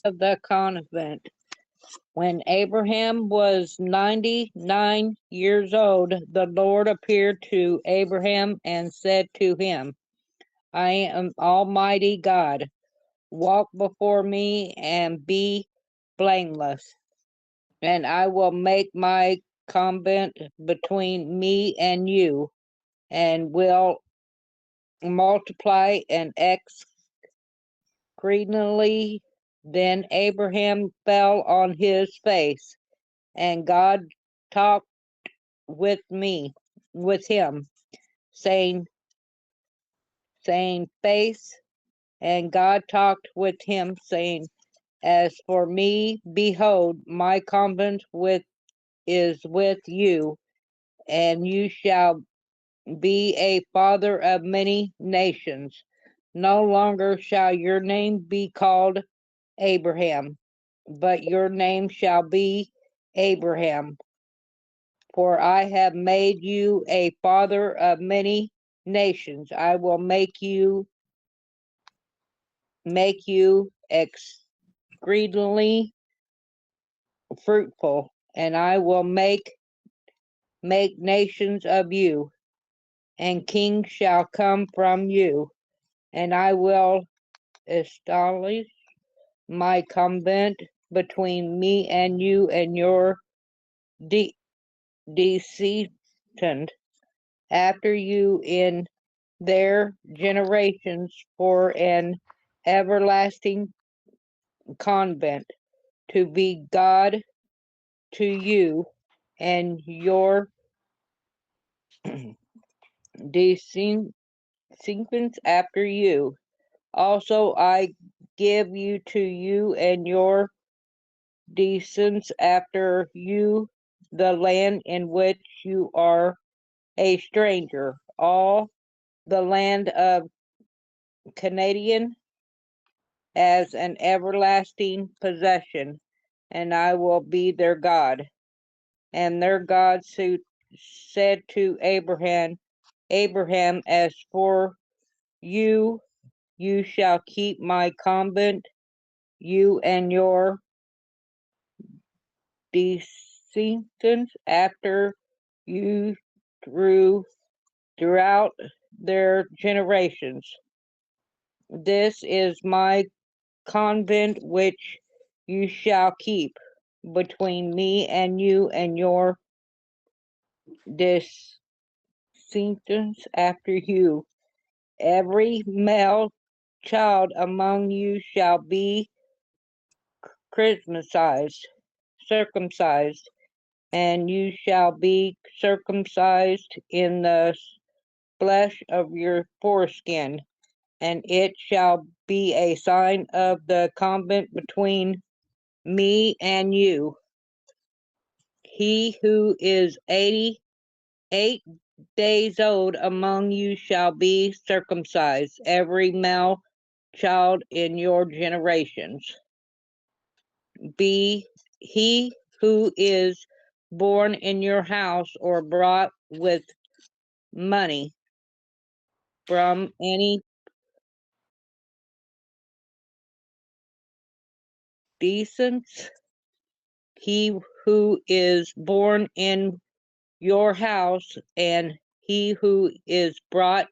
of the convent. When Abraham was 99 years old, the Lord appeared to Abraham and said to him, I am Almighty God. Walk before me and be blameless, and I will make my covenant between me and you, and will multiply and exceedingly. Then Abraham fell on his face, and God talked with him, saying, face, and God talked with him, saying, as for me, behold, my covenant is with you, and you shall be a father of many nations. No longer shall your name be called Abraham, but your name shall be Abraham, for I have made you a father of many nations. I will make you exceedingly fruitful, and I will make nations of you, and kings shall come from you, and I will establish my covenant between me and you and your de- descendant after you in their generations for an everlasting covenant, to be God to you and your descendants after you. Also, I give you to you and your descendants after you the land in which you are a stranger, all the land of Canadian as an everlasting possession, and I will be their God. And their God said to Abraham, as for you, you shall keep my covenant, you and your descendants after you throughout their generations. This is my covenant which you shall keep between me and you and your descendants after you. Every male child among you shall be circumcised, and you shall be circumcised in the flesh of your foreskin, and it shall be a sign of the covenant between me and you. He who is 88 days old among you shall be circumcised, every male child in your generations. Be he who is born in your house or brought with money from any decent, he who is born in your house, and he who is brought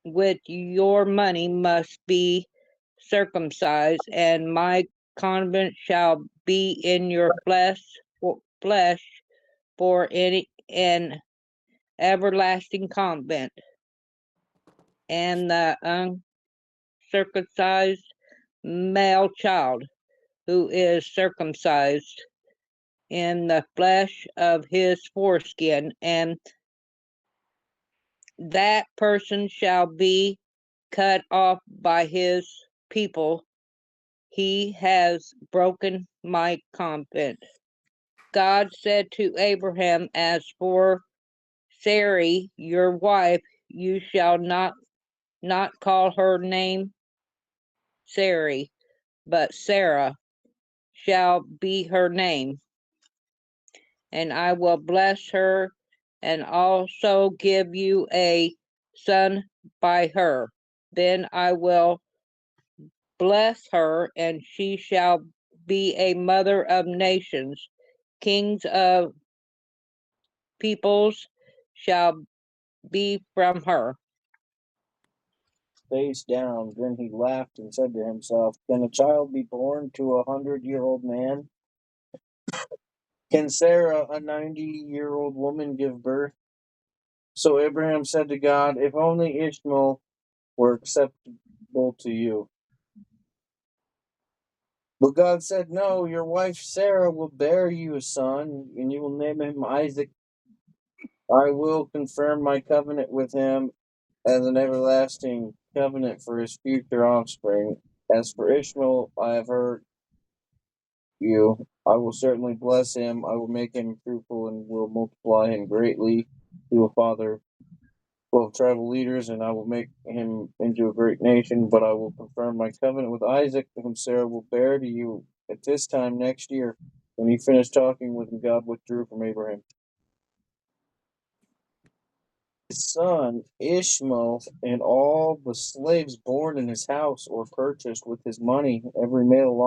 with your money must be circumcised, and my covenant shall be in your flesh for any an everlasting covenant. And the uncircumcised male child who is circumcised in the flesh of his foreskin, and that person shall be cut off by his people. He has broken my covenant. God said to Abraham, as for Sarai, your wife, you shall not call her name Sarai, but Sarah shall be her name, and I will bless her and also give you a son by her. Then I will bless her, and she shall be a mother of nations. Kings of peoples shall be from her. Face down. Then he laughed and said to himself, Can a child be born to 100-year-old man? Can Sarah, a 90-year-old woman, give birth? So Abraham said to God, If only Ishmael were acceptable to you. But God said, No, your wife Sarah will bear you a son, and you will name him Isaac. I will confirm my covenant with him as an everlasting covenant for his future offspring. As for Ishmael, I have heard you. I will certainly bless him. I will make him fruitful and will multiply him greatly to a father of tribal leaders, and I will make him into a great nation. But I will confirm my covenant with Isaac, whom Sarah will bear to you at this time next year. When he finished talking with him, God withdrew from Abraham. His son Ishmael and all the slaves born in his house or purchased with his money, every male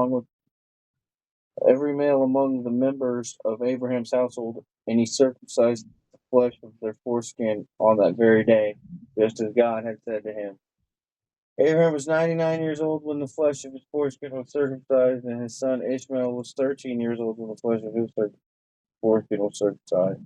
among the members of Abraham's household, and he circumcised the flesh of their foreskin on that very day, just as God had said to him. Abraham was 99 years old when the flesh of his foreskin was circumcised, and his son Ishmael was 13 years old when the flesh of his foreskin was circumcised.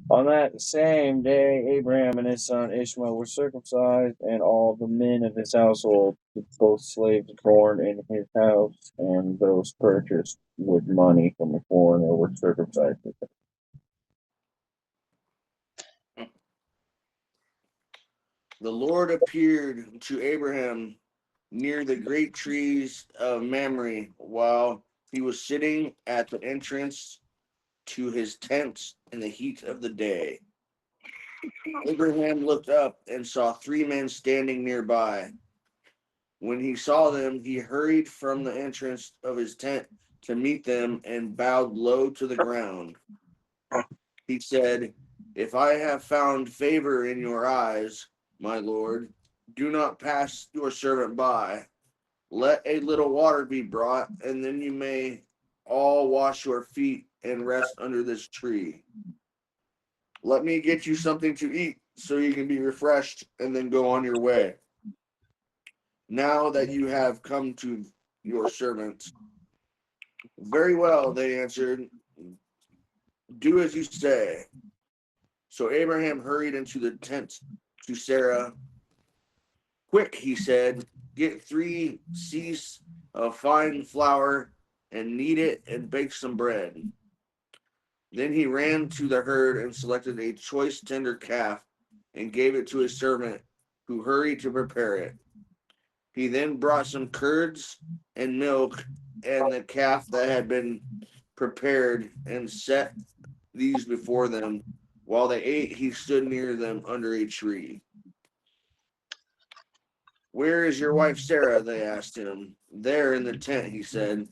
On that same day, Abraham and his son Ishmael were circumcised, and all the men of his household, both slaves born in his house and those purchased with money from a foreigner, were circumcised. The Lord appeared to Abraham near the great trees of Mamre while he was sitting at the entrance to his tent in the heat of the day. Abraham looked up and saw three men standing nearby. When he saw them, he hurried from the entrance of his tent to meet them and bowed low to the ground. He said, If I have found favor in your eyes, my Lord, do not pass your servant by. Let a little water be brought, and then you may all wash your feet and rest under this tree. Let me get you something to eat so you can be refreshed and then go on your way. Now that you have come to your servant. Very well, they answered. Do as you say. So Abraham hurried into the tent to Sarah. Quick, he said, get 3 seahs of fine flour and knead it and bake some bread. Then he ran to the herd and selected a choice tender calf and gave it to his servant, who hurried to prepare it. He then brought some curds and milk and the calf that had been prepared and set these before them. While they ate, he stood near them under a tree. Where is your wife Sarah? They asked him. There in the tent, he said.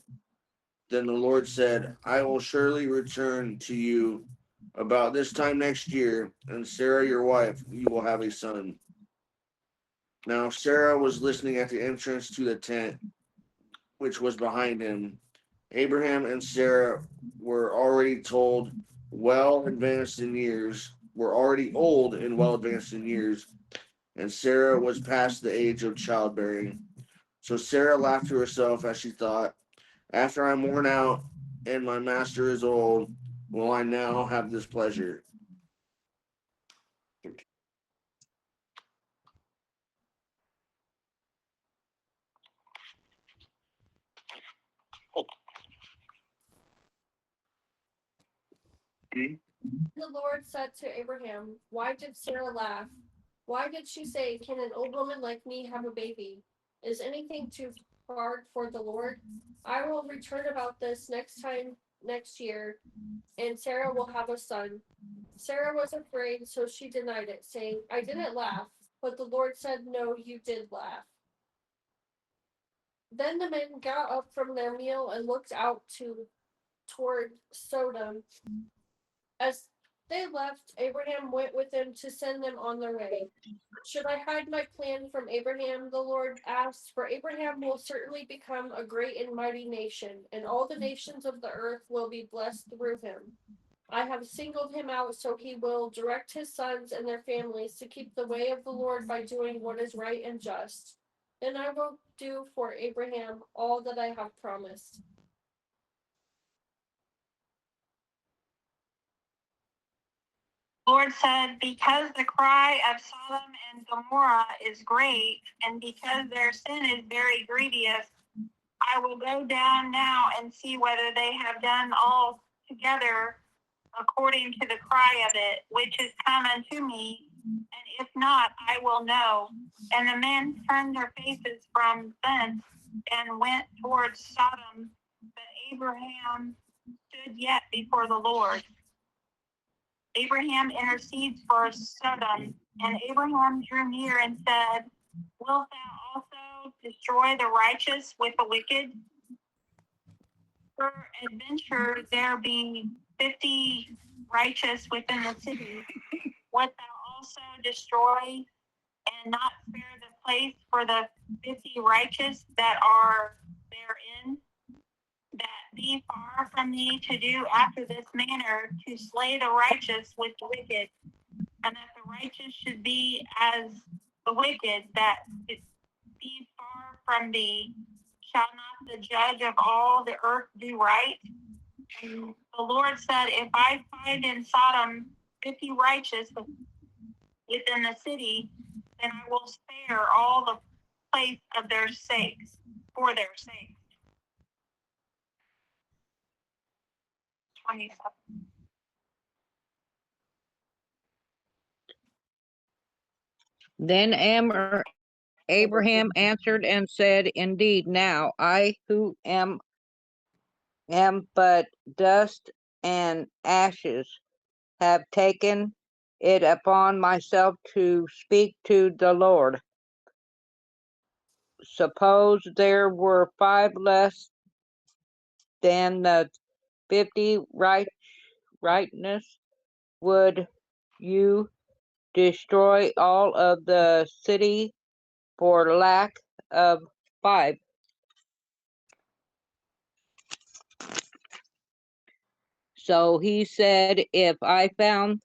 Then the Lord said, I will surely return to you about this time next year, and Sarah, your wife, you will have a son. Now Sarah was listening at the entrance to the tent, which was behind him. Abraham and Sarah were already well advanced in years, were already old and well advanced in years, and Sarah was past the age of childbearing. So Sarah laughed to herself as she thought, After I'm worn out and my master is old, will I now have this pleasure? The Lord said to Abraham, Why did Sarah laugh? Why did she say, Can an old woman like me have a baby? Is anything too hard for the Lord? I will return about this next year, and Sarah will have a son. Sarah was afraid, so she denied it, saying, I didn't laugh. But the Lord said, No, you did laugh. Then the men got up from their meal and looked out toward Sodom. As they left, Abraham went with them to send them on their way. Should I hide my plan from Abraham? The Lord asked, for Abraham will certainly become a great and mighty nation, and all the nations of the earth will be blessed through him. I have singled him out so he will direct his sons and their families to keep the way of the Lord by doing what is right and just. Then I will do for Abraham all that I have promised. Lord said, because the cry of Sodom and Gomorrah is great, and because their sin is very grievous, I will go down now and see whether they have done all together according to the cry of it, which is come unto me, and if not, I will know. And the men turned their faces from thence and went towards Sodom, but Abraham stood yet before the Lord. Abraham intercedes for Sodom, and Abraham drew near and said, wilt thou also destroy the righteous with the wicked? Peradventure there be 50 righteous within the city. Wilt thou also destroy and not spare the place for the 50 righteous that are therein? That be far from thee to do after this manner, to slay the righteous with the wicked, and that the righteous should be as the wicked, that it be far from thee. Shall not the judge of all the earth do right? And the Lord said, if I find in Sodom 50 righteous within the city, then I will spare all the place of their sakes, for their sakes. 27. Then Abraham answered and said, indeed, now I who am but dust and ashes have taken it upon myself to speak to the Lord. Suppose there were 5 less than the 50 rightness, would you destroy all of the city for lack of 5? So he said, if I found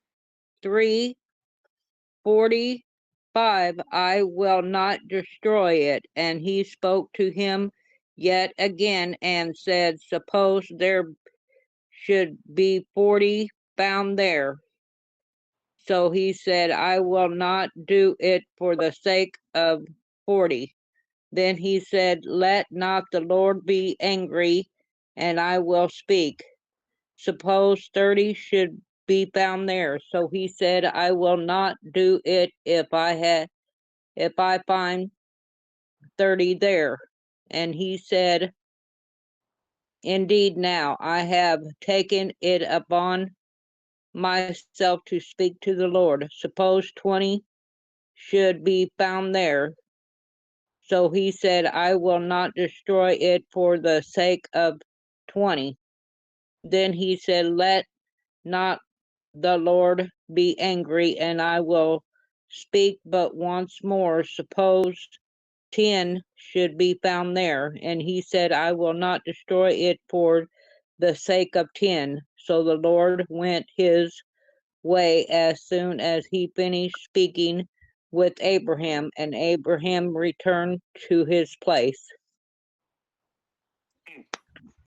345, I will not destroy it. And he spoke to him yet again and said, suppose there should be 40 found there. So he said, I will not do it for the sake of 40. Then he said, let not the Lord be angry, and I will speak. Suppose 30 should be found there. So he said, I will not do it if I find 30 there. And he said, indeed, now I have taken it upon myself to speak to the Lord. Suppose 20 should be found there. So he said, I will not destroy it for the sake of 20. Then he said, let not the Lord be angry, and I will speak but once more. Suppose 10 should be found there. And he said, I will not destroy it for the sake of 10. So the Lord went his way as soon as he finished speaking with Abraham, and Abraham returned to his place.